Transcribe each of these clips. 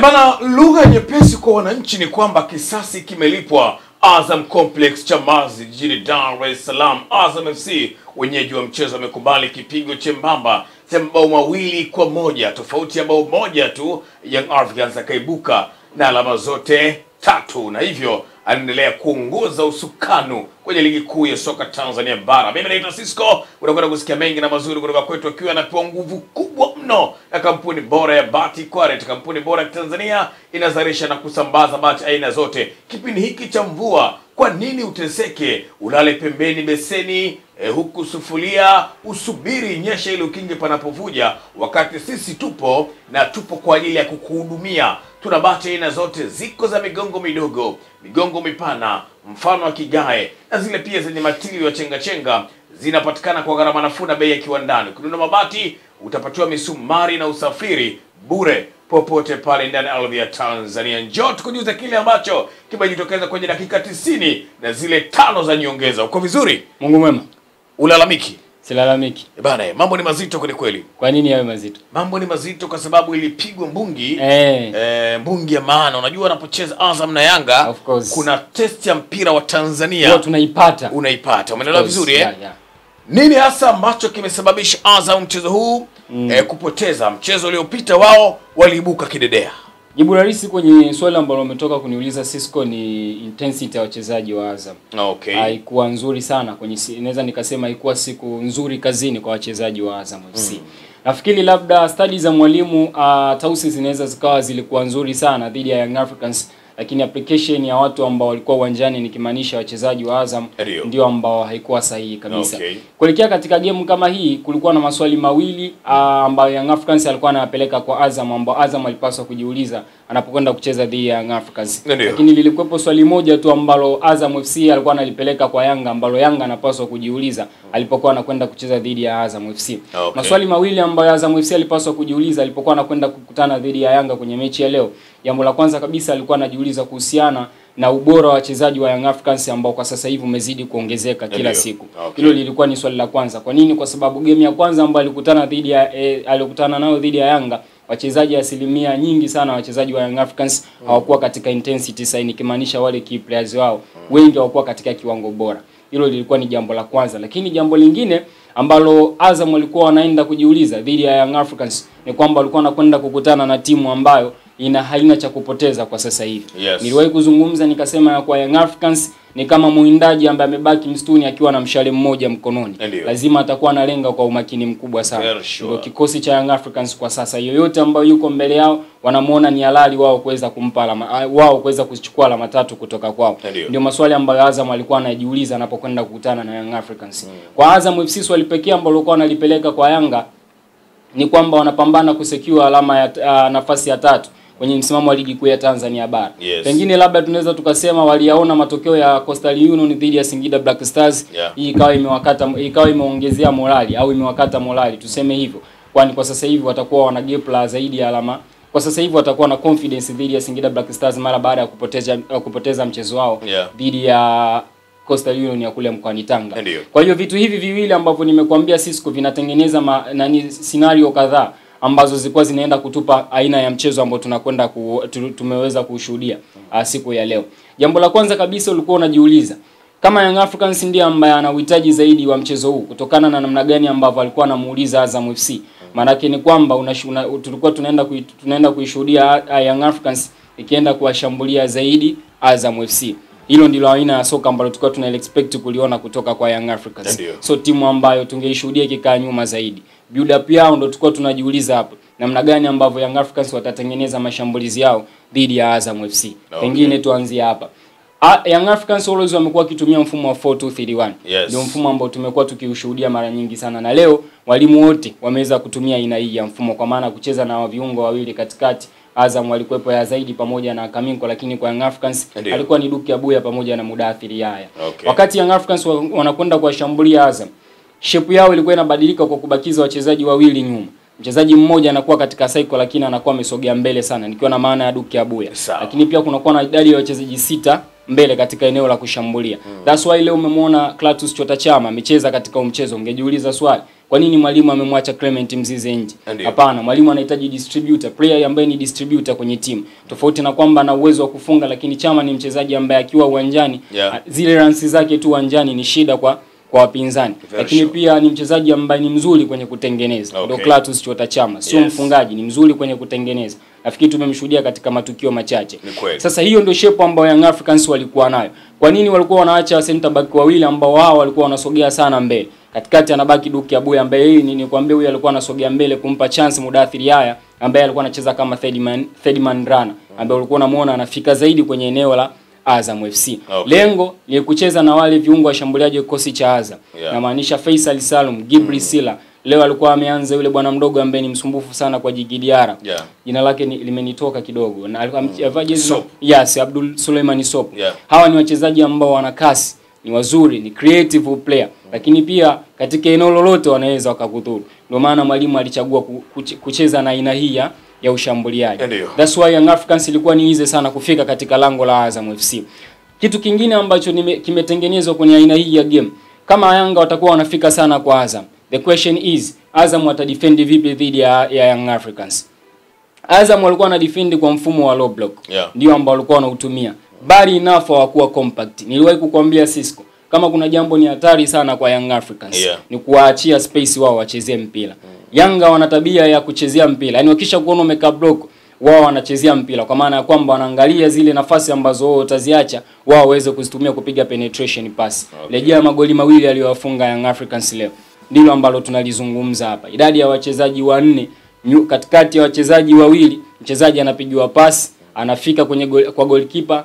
Bana, lugha nyepesi kwa wananchi ni kwamba kisasi kimelipwa. Azam Complex Chamazi jijini Dar es Salaam, Azam FC wenyeji wa mchezo wamekubali kipigo chembamba cha mabao 2-1, tofauti ya bao moja tu. Young Africans akaibuka na alama zote 3 na hivyo anaendelea kuongoza usukanu kwenye ligi kuu ya soka Tanzania bara. Mimi naitwa Cisco, unakwenda kusikia mengi na mazuri kutoka kwetu, akiwa anapewa nguvu kubwa mno na kampuni bora ya bati Quaret. Kampuni bora ya Tanzania inazalisha na kusambaza bati aina zote. Kipindi hiki cha mvua, kwa nini uteseke ulale pembeni beseni huku sufuria usubiri nyesha ili ukinge panapovuja, wakati sisi tupo kwa ajili ya kukuhudumia. Tuna bati aina zote, ziko za migongo midogo, migongo mipana, mfano wa kigae, na zile pia zenye matili ya chenga zinapatikana kwa gharama nafuu na bei ya kiwandani. Kununua mabati utapatiwa misumari na usafiri bure popote pale ndani ya ardhi ya Tanzania. Njoo tukujuza kile ambacho kimejitokeza kwenye dakika 90 na zile 5 za nyongeza. Uko vizuri? Mungu mwema. Ulalamiki? Silalamiki. Bana, mambo ni mazito kweli. Kwa nini yawe mazito? Mambo ni mazito kwa sababu ilipigwa mbungi. Mbungi ya maana. Unajua wanapocheza Azam na Yanga, kuna test ya mpira wa Tanzania. Ndio tunaipata. Unaipata. Umeelewa vizuri yeah. Nini hasa ambacho kimesababisha Azam mchezo huu kupoteza? Mchezo uliopita wao waliibuka kidedea. Jibu rahisi kwenye swali ambalo umetoka kuniuliza Cisco ni intensity ya wachezaji wa Azam. Okay. Haikuwa nzuri sana kwenye, naweza nikasema haikuwa siku nzuri kazini kwa wachezaji wa Azam FC. Nafikiri labda study za mwalimu Tausi zinaweza zikawa zilikuwa nzuri sana dhidi ya Young Africans, lakini application ya watu ambao walikuwa uwanjani, nikimaanisha wachezaji wa Azam, ndio ambao haikuwa sahihi kabisa. Okay. Kuelekea katika game kama hii kulikuwa na maswali mawili ambayo Young Africans alikuwa anayapeleka kwa Azam, ambao Azam alipaswa kujiuliza anapokwenda kucheza dhidi ya Young Africans. Lakini lilikuwepo swali moja tu ambalo Azam FC alikuwa analipeleka kwa Yanga, ambalo Yanga anapaswa kujiuliza alipokuwa anakwenda kucheza dhidi ya Azam FC. Okay. Maswali mawili ambayo Azam FC alipaswa kujiuliza alipokuwa anakwenda kukutana dhidi ya Yanga kwenye mechi ya leo. Jambo la kwanza kabisa alikuwa anajiuliza kuhusiana na ubora wa wachezaji wa Young Africans ambao kwa sasa hivi umezidi kuongezeka kila siku. Hilo lilikuwa ni swali la kwanza. Kwa nini? Kwa sababu game ya kwanza ambayo alikutana nao dhidi ya Yanga, wachezaji asilimia nyingi sana wachezaji wa Young Africans hawakuwa katika intensity sahihi, nikimaanisha wale key players wao wengi hawakuwa katika kiwango bora. Hilo lilikuwa ni jambo la kwanza. Lakini jambo lingine ambalo Azam walikuwa wanaenda kujiuliza dhidi ya Young Africans ni kwamba walikuwa wanakwenda kukutana na timu ambayo haina cha kupoteza kwa sasa hivi. Yes. Niliwahi kuzungumza nikasema ya kwa Young Africans ni kama muindaji ambaye amebaki msituni akiwa na mshale mmoja mkononi. Lazima atakuwa analenga kwa umakini mkubwa sana. Ndio kikosi cha Young Africans kwa sasa, yoyote ambayo yuko mbele yao wanamuona ni halali wao kuweza kumpa alama, wao kuweza kuchukua alama 3 kutoka kwao. Ndio maswali ambayo Azam alikuwa anajiuliza anapokwenda kukutana na Young Africans. Kwa Azam FC swali pekee ambalo walikuwa wanalipeleka kwa Yanga ni kwamba wanapambana kusecure alama ya nafasi ya 3 kwenye msimamo wa ligi kuu ya Tanzania bara. Pengine labda tunaweza tukasema waliaona matokeo ya Coastal Union dhidi ya Singida Black Stars, hii ikawa imeongezea morali au imewakata morali, tuseme hivyo. Kwani kwa sasa hivi watakuwa wana gap la zaidi ya alama. Kwa sasa hivi watakuwa na confidence dhidi ya Singida Black Stars mara baada ya kupoteza mchezo wao dhidi ya Coastal Union ya kule mkoani Tanga. Kwa hiyo vitu hivi viwili ambavyo nimekuambia Cisco vinatengeneza scenario kadhaa ambazo zilikuwa zinaenda kutupa aina ya mchezo ambao tunakwenda tumeweza kushuhudia siku ya leo. Jambo la kwanza kabisa ulikuwa unajiuliza kama Young Africans ndiye ambaye ana uhitaji zaidi wa mchezo huu kutokana na namna gani ambavyo alikuwa anamuuliza Azam FC. Maana yake ni kwamba tulikuwa tunaenda kuishuhudia Young Africans ikienda kuwashambulia zaidi Azam FC. Hilo ndilo aina ya soka ambalo tulikuwa expect kuliona kutoka kwa Young Africans. So timu ambayo tungeishuhudia ikikaa nyuma zaidi. Build up yao ndio tulikuwa tunajiuliza hapo. Namna gani ambavyo Young Africans watatengeneza mashambulizi yao dhidi ya Azam FC. Pengine tuanzie hapa. Young Africans always wamekuwa kitumia mfumo wa 4-2-3-1. Ndio mfumo ambao tumekuwa tukiushuhudia mara nyingi sana, na leo walimu wote wameweza kutumia aina hii ya mfumo, kwa maana kucheza na viungo wawili katikati. Azam walikuwepo ya zaidi pamoja na Kaminko, lakini kwa Young Africans alikuwa ni Duke Abuya pamoja na Mudathiri Yahya. Wakati Young Africans wanakwenda kuwashambulia Azam, shape yao ilikuwa inabadilika kwa kubakiza wachezaji wawili nyuma. Mchezaji mmoja anakuwa katika cycle lakini anakuwa amesogea mbele sana, nikiwa na maana ya Duke Abuya. Lakini pia kunakuwa na idadi ya wachezaji 6 mbele katika eneo la kushambulia. That's why leo umemwona Clatous Chota Chama amecheza katika mchezo. Ungejiuliza swali, Kwa nini mwalimu amemwacha Clement Mzize nje? Hapana, mwalimu anahitaji distributor, player ambaye ni distributor kwenye timu. Tofauti na kwamba ana uwezo wa kufunga, lakini Chama ni mchezaji ambaye akiwa uwanjani zile runs zake tu uwanjani ni shida kwa wapinzani. Lakini pia ni mchezaji ambaye ni mzuri kwenye kutengeneza. Ndio Clatous Chota Chama, sio mfungaji, ni mzuri kwenye kutengeneza. Nafikiri tumemshuhudia katika matukio machache. Sasa hiyo ndio shape ambayo Young Africans walikuwa nayo. Kwa nini walikuwa wanaacha center back wawili ambao wao walikuwa wanasogea sana mbele? Katikati anabaki Duke Abuya ambaye yeye nikwambia huyu alikuwa anasogea mbele kumpa chance Mudathiri Yahya ambaye alikuwa anacheza kama third man runner ambaye ulikuwa unamuona anafika zaidi kwenye eneo la Azam FC. Lengo ni kucheza na wale viungo washambuliaji wa kikosi cha Azam. Na maanisha Faisal Salum, Gibri Sila. Leo alikuwa ameanza yule bwana mdogo ambaye ni msumbufu sana kwa Djigui Diarra. Jina lake limenitoka kidogo. Na alikuwa Abdul Suleiman Sop. Hawa ni wachezaji ambao wana kasi, ni wazuri, ni creative player, lakini pia katika eneo lolote wanaweza wakakudhuru. Ndio maana mwalimu alichagua kucheza na aina hii ya ushambuliaji. That's why Young Africans ilikuwa ni easy sana kufika katika lango la Azam FC. Kitu kingine ambacho kimetengenezwa kwenye aina hii ya game, kama Yanga watakuwa wanafika sana kwa Azam, the question is Azam watadefend vipi dhidi ya Young Africans? Azam walikuwa na defend kwa mfumo wa low block. Ndio ambao walikuwa wanautumia. Bali enough hawakuwa compact. Niliwahi kukwambia Cisco, kama kuna jambo ni hatari sana kwa Young Africans ni kuwaachia space wao wachezee mpira. Yanga wana tabia ya kuchezea mpira. Yaani wakisha kuona umeka block, wao wanachezea mpira, kwa maana ya kwamba wanaangalia zile nafasi ambazo wao utaziacha wao waweze kuzitumia kupiga penetration pass. Rejea magoli mawili aliyowafunga Young Africans leo. Ndilo ambalo tunalizungumza hapa. Idadi ya wachezaji 4 katikati ya wachezaji wawili, mchezaji anapigiwa pass, anafika kwa goalkeeper,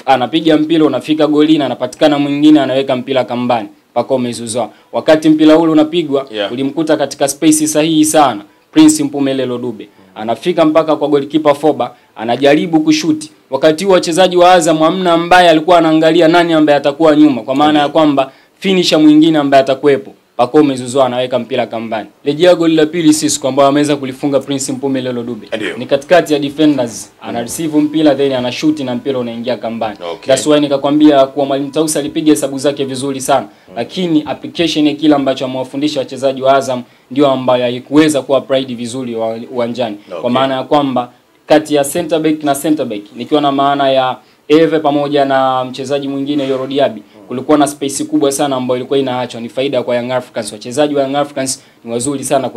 anapiga mpira unafika golini, anapatikana mwingine anaweka mpira kambani paka umezuzwa. Wakati mpira ule unapigwa ulimkuta katika space sahihi sana Prince Mpumelelo Dube. Anafika mpaka kwa goalkeeper Foba, anajaribu kushuti. Wakati huo wachezaji wa Azam hamna ambaye alikuwa anaangalia nani ambaye atakuwa nyuma, kwa maana ya kwamba finisher mwingine ambaye atakuepo paka umezuzwa anaweka mpira kambani. Rejea goli la pili Cisco ambao ameweza kulifunga Prince Mpumelelo Dube. Ni katikati ya defenders, ana receive mpira then anashuti na mpira unaingia kambani. That's why nikakwambia kwa Mwalimu Tausi alipiga hesabu zake vizuri sana. Lakini application ya kila ambacho amewafundisha wachezaji wa Azam ndio ambayo haikuweza kuwa pride vizuri uwanjani. Kwa maana ya kwamba kati ya center back na center back, nikiwa na maana ya Eve pamoja na mchezaji mwingine Yoro Diaby, kulikuwa na space kubwa sana ambayo ilikuwa inaachwa. Ni faida kwa Young Africans. Wachezaji wa Young Africans ni wazuri sana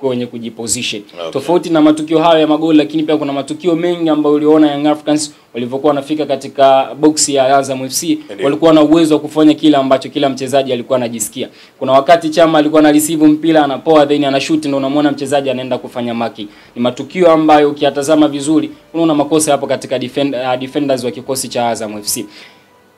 kwenye kujiposition. Tofauti na matukio hayo ya magoli, lakini pia kuna matukio mengi ambayo uliona Young Africans walivyokuwa wanafika katika box ya Azam FC, walikuwa na uwezo wa kufanya kila ambacho kila mchezaji alikuwa anajisikia. Kuna wakati Chama alikuwa na receive mpira anapoa then anashoot, ndio unamwona mchezaji anaenda kufanya marking. Ni matukio ambayo ukiyatazama vizuri unaona makosa hapo katika defenders wa kikosi cha Azam FC.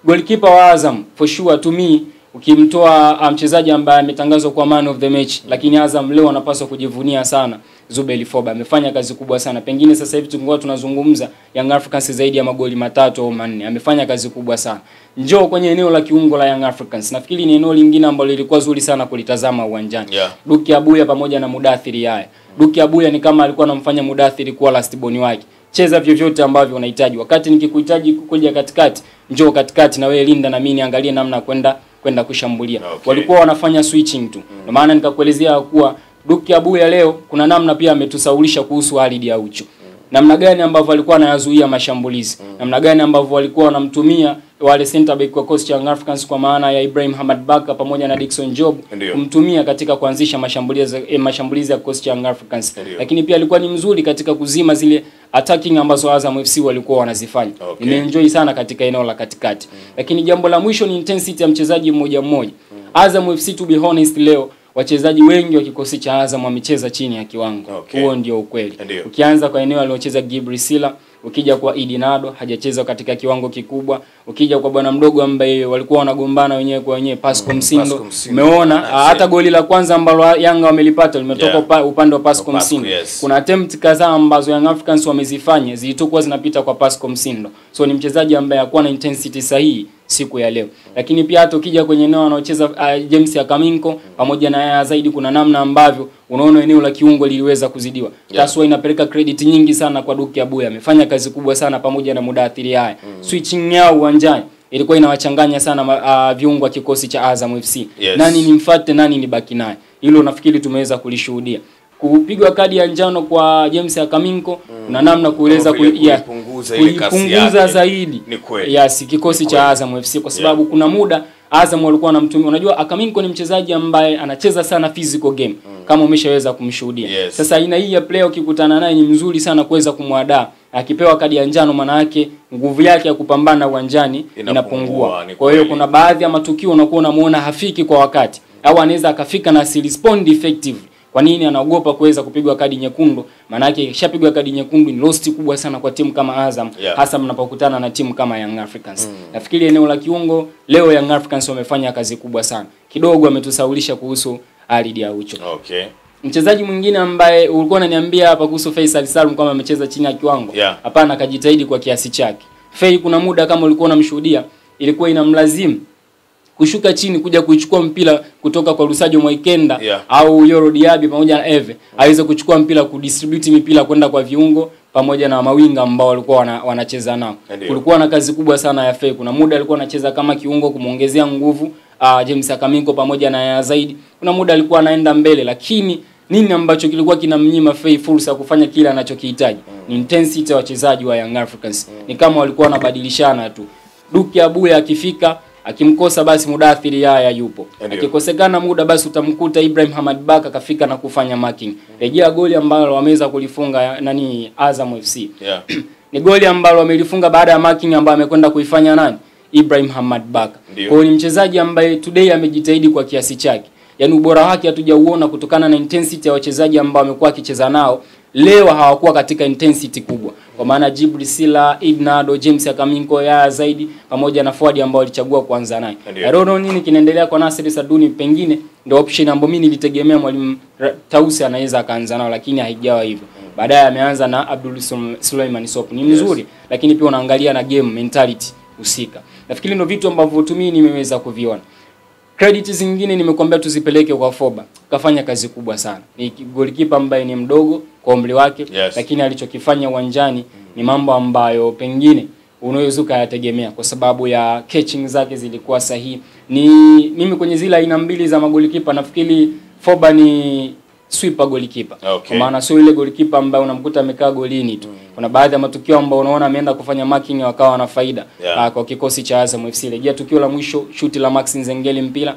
Goalkeeper wa Azam for sure to me, ukimtoa mchezaji ambaye ametangazwa kwa man of the match, lakini Azam leo anapaswa kujivunia sana Zubeli Foba. Amefanya kazi kubwa sana. Pengine sasa hivi tungekuwa tunazungumza Young Africans zaidi ya magoli 3 au 4. Amefanya kazi kubwa sana. Njoo kwenye eneo la kiungo la Young Africans. Nafikiri ni eneo lingine ambalo lilikuwa zuri sana kulitazama uwanjani. Duke Abuya pamoja na Mudathiri Yahya. Duke Abuya ni kama alikuwa anamfanya Mudathiri kuwa last born wake. Cheza vyovyote ambavyo unahitaji. Wakati nikikuhitaji kuja katikati, njoo katikati na wewe linda na mimi niangalie namna kwenda kushambulia. Walikuwa wanafanya switching tu. Ndio maana nikakuelezea kuwa Duke Abuya leo kuna namna pia ametusaulisha kuhusu Khalid Aucho. Namna gani ambavyo walikuwa wanayazuia mashambulizi. Namna gani ambavyo walikuwa wanamtumia wale center back kwa coach Young Africans kwa maana ya Ibrahim Hamad Baka pamoja na Dickson Job kumtumia katika kuanzisha mashambulizi ya coach Young Africans. Lakini pia alikuwa ni mzuri katika kuzima zile attacking ambazo Azam FC walikuwa wanazifanya. Nimeenjoy sana katika eneo la katikati. Lakini jambo la mwisho ni intensity ya mchezaji mmoja mmoja. Azam FC to be honest leo wachezaji wengi wa kikosi cha Azam wamecheza chini ya kiwango. Huo ndio ukweli. Ukianza kwa eneo aliocheza Gibri Sila, ukija kwa Idinado hajacheza katika kiwango kikubwa, ukija kwa bwana mdogo ambaye walikuwa wanagombana wenyewe kwa wenyewe Pascal Msindo, umeona hata goli la kwanza ambalo Yanga wamelipata limetoka upande wa Pascal Msindo. Kuna attempt kadhaa ambazo Young Africans wamezifanya zilitokuwa zinapita kwa Pascal Msindo. So ni mchezaji ambaye hakuwa na intensity sahihi siku ya leo. Lakini pia hata ukija kwenye eneo anaocheza James Akaminko pamoja na yeye zaidi, kuna namna ambavyo unaona eneo la kiungo liliweza kuzidiwa. Taswa inapeleka credit nyingi sana kwa Duke Abuya. Amefanya kazi kubwa sana pamoja na Mudathiri Yahya. Switching yao uwanjani ilikuwa inawachanganya sana viungo wa kikosi cha Azam FC. Nani nimfuate, nani nibaki naye. Hilo nafikiri tumeweza kulishuhudia. Kupigwa kadi ya njano kwa James Akaminko na namna kueleza kuipunguza zaidi yes kikosi cha Azam FC, kwa sababu kuna muda Azam walikuwa wanamtumia. Unajua Akaminko ni mchezaji ambaye anacheza sana physical game kama umeshaweza kumshuhudia. Sasa aina hii ya player ukikutana naye ni mzuri sana kuweza kumwadaa. Akipewa kadi ya njano maana yake nguvu yake ya kupambana uwanjani inapungua. Kwa hiyo kuna baadhi ya matukio unakuwa unamuona hafiki kwa wakati, au anaweza akafika na si respond effectively. Kwa nini anaogopa kuweza kupigwa kadi nyekundu? Maana yake kishapigwa kadi nyekundu ni loss kubwa sana kwa timu kama Azam, hasa mnapokutana na timu kama Young Africans. Nafikiri eneo la kiungo leo Young Africans wamefanya kazi kubwa sana. Kidogo ametusaulisha kuhusu Khalid Aucho. Mchezaji mwingine ambaye ulikuwa unaniambia hapa kuhusu Faisal Salum kama amecheza chini ya kiwango. Hapana, akajitahidi kwa kiasi chake. Fei kuna muda kama ulikuwa unamshuhudia ilikuwa inamlazimu kushuka chini kuja kuichukua mpira kutoka kwa Lusajo Mwaikenda au Yoro Diaby pamoja na Eve, aweze kuchukua mpira kudistribute mipira kwenda kwa viungo pamoja na mawinga ambao walikuwa wanacheza nao. Kulikuwa na kazi kubwa sana ya Fei. Kuna muda alikuwa anacheza kama kiungo kumuongezea nguvu James Akaminko pamoja na ya zaidi. Kuna muda alikuwa anaenda mbele, lakini nini ambacho kilikuwa kinamnyima Fei fursa ya kufanya kile anachokihitaji? Ni intensity ya wachezaji wa Young Africans. Ni kama walikuwa wanabadilishana tu. Duki Abuya akifika, akimkosa basi Mudathiri Yahya yupo. Akikosekana muda basi utamkuta Ibrahim Hamad Baka kafika na kufanya marking. Rejea goli ambalo wameweza kulifunga Azam FC. Ni goli ambalo wamelifunga baada ya marking ambayo amekwenda kuifanya Ibrahim Hamad Baka. Kwa hiyo ni mchezaji ambaye today amejitahidi kwa kiasi chake. Yaani ubora wake hatujauona kutokana na intensity ya wachezaji ambao amekuwa akicheza nao. Leo hawakuwa katika intensity kubwa. Kwa maana Jibril Sila, Ibnado, James Akaminko ya zaidi pamoja na forward ambao walichagua kuanza naye. I don't know nini kinaendelea kwa Nasri Saduni, pengine ndio option ambayo mimi nilitegemea mwalimu Tausi anaweza akaanza nao, lakini haijawa hivyo. Baadaye ameanza na Abdul Suleiman Sop. Ni mzuri, lakini pia unaangalia na game mentality husika. Nafikiri ndio vitu ambavyo tumii nimeweza kuviona. Credit zingine nimekuambia tuzipeleke kwa Foba. Kafanya kazi kubwa sana. Ni goalkeeper ambaye ni mdogo kwa umri wake, lakini alichokifanya uwanjani ni mambo ambayo pengine unaweza kuyategemea kwa sababu ya catching zake zilikuwa sahihi. Ni mimi kwenye zile aina mbili za magolikipa nafikiri Foba ni sweeper goalkeeper. Kwa maana sio ile goalkeeper ambaye unamkuta amekaa golini tu. Kuna baadhi ya matukio ambayo unaona ameenda kufanya marking wakawa na faida kwa kikosi cha Azam FC. Rejea tukio la mwisho, shuti la Max Nzengeli mpira,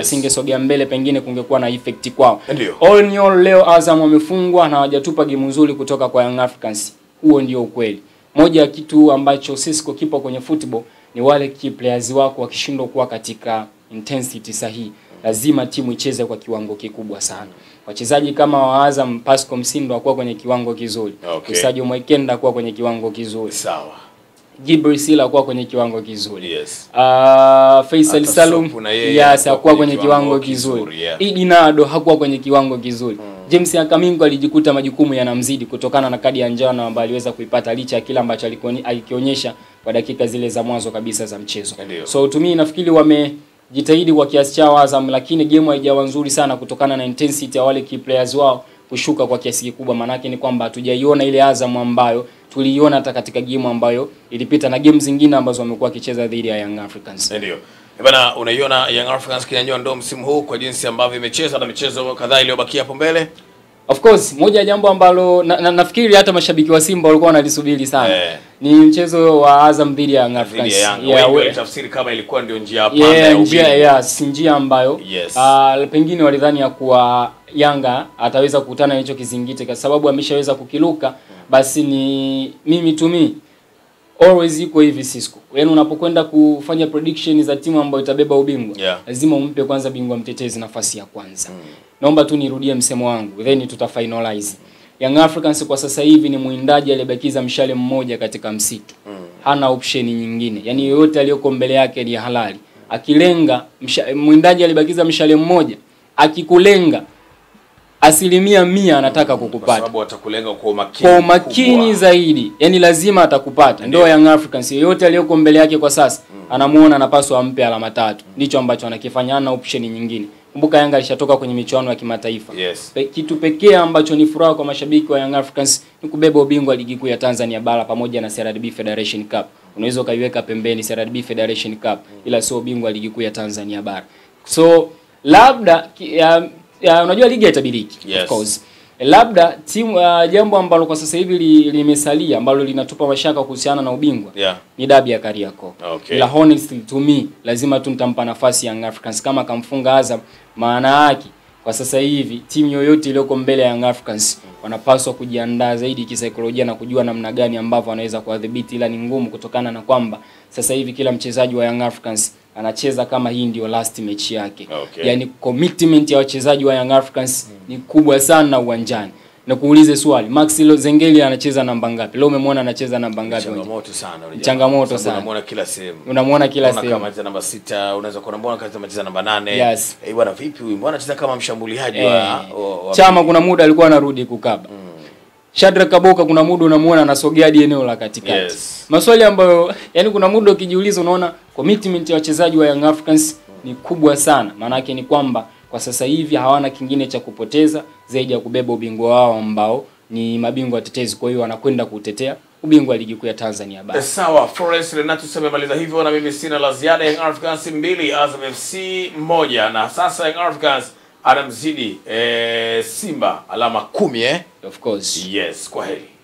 asingesogea mbele pengine kungekuwa na effect kwao. All in all leo Azam wamefungwa na hawajatupa game nzuri kutoka kwa Young Africans. Huo ndio ukweli. Moja ya kitu ambacho Cisco kipo kwenye football ni wale key players wako wakishindwa kuwa katika intensity sahihi. Lazima timu icheze kwa kiwango kikubwa sana. Wachezaji kama wa Azam, Pascal Msindo akuwa kwenye kiwango kizuri. Lusajo Mwaikenda akuwa kwenye kiwango kizuri. Jibril Sila akuwa kwenye kiwango kizuri. Faisal Salum akuwa kwenye kiwango kizuri. Idinado hakuwa kwenye kiwango kizuri. James Akaminko alijikuta majukumu yanamzidi kutokana na kadi ya njano ambayo aliweza kuipata licha ya kila ambacho alikionyesha kwa dakika zile za mwanzo kabisa za mchezo. So to me nafikiri wamejitahidi kwa kiasi chao Azam, lakini game haijawa nzuri sana kutokana na intensity ya wale key players wao kushuka kwa kiasi kikubwa. Manake ni kwamba hatujaiona ile Azam ambayo tuliiona hata katika game ambayo ilipita na game zingine ambazo wamekuwa kicheza dhidi ya Young Africans. Ndio. Bwana, unaiona Young Africans kinyanyua ndo msimu huu kwa jinsi ambavyo imecheza na michezo kadhaa iliyobakia hapo mbele? Of course, moja ya jambo ambalo nafikiri hata mashabiki wa Simba walikuwa wanalisubiri sana. Ni mchezo wa Azam dhidi ya Young Africans. Wewe tafsiri kama ilikuwa ndio njia hapa ya njia ambayo pengine walidhani ya kuwa Yanga ataweza kukutana na hicho kizingiti kwa sababu ameshaweza kukiluka. Basi ni mimi to me always iko hivi Cisco. Yaani unapokwenda kufanya prediction za timu ambayo itabeba ubingwa, lazima umpe kwanza bingwa mtetezi nafasi ya kwanza. Naomba tu nirudie msemo wangu, then tutafinalize. Young Africans kwa sasa hivi ni muindaji aliyebakiza mshale mmoja katika msitu. Hana option nyingine. Yaani yoyote aliyoko mbele yake ni halali. Akilenga muindaji alibakiza mshale mmoja, akikulenga 100% anataka kukupata. Kwa sababu atakulenga kwa umakini zaidi. Yaani lazima atakupata. Ndio Young Africans yoyote aliyoko mbele yake kwa sasa anamuona anapaswa ampe alama 3. Ndicho ambacho anakifanya, hana option nyingine. Kumbuka Yanga alishatoka kwenye michuano ya kimataifa. Kitu pekee ambacho ni furaha kwa mashabiki wa Young Africans ni kubeba ubingwa ligi kuu ya Tanzania bara pamoja na CRDB Federation Cup. Unaweza kaiweka pembeni CRDB Federation Cup, ila sio ubingwa ligi kuu ya Tanzania bara. So labda unajua ligi haitabiriki, yes. Of course. Labda timu jambo ambalo kwa sasa hivi limesalia ambalo linatupa mashaka kuhusiana na ubingwa, yeah, ni dabi ya Kariakoo. Okay. Ila honestly to me lazima tu nitampa nafasi Young Africans kama kamfunga Azam. Maana yake kwa sasa hivi timu yoyote iliyoko mbele ya Young Africans wanapaswa kujiandaa zaidi kisaikolojia na kujua namna gani ambavyo wanaweza kuadhibiti, ila ni ngumu kutokana na kwamba sasa hivi kila mchezaji wa Young Africans anacheza kama hii ndio last match yake. Okay. Yaani commitment ya wachezaji wa Young Africans ni kubwa sana uwanjani. Na kuulize swali, Maxilo Zengeli anacheza namba ngapi? Leo umemwona anacheza namba ngapi? Changamoto sana unajua. Changamoto sana. Unamwona kila sehemu. Unamwona kila sehemu. Kama anacheza namba 6, unaweza kuona kama anacheza namba 8. Yes. Bwana vipi huyu? Mbona anacheza kama mshambuliaji wa Chama kuna muda alikuwa anarudi kukaba. Shadrack Kaboka kuna muda unamuona anasogea hadi eneo la katikati. Yes. Maswali ambayo yani kuna muda ukijiuliza unaona commitment ya wachezaji wa Young Africans ni kubwa sana. Maana yake ni kwamba kwa sasa hivi hawana kingine cha kupoteza zaidi ya kubeba ubingwa wao ambao ni mabingwa watetezi. Kwa hiyo wanakwenda kutetea ubingwa wa ligi kuu ya Tanzania bara. Sawa, Florence Renato tumemaliza hivyo na mimi sina la ziada. Young Africans 2, Azam FC 1, na sasa Young Africans anamzidi Simba alama 10 Of course. Yes, kwa heri.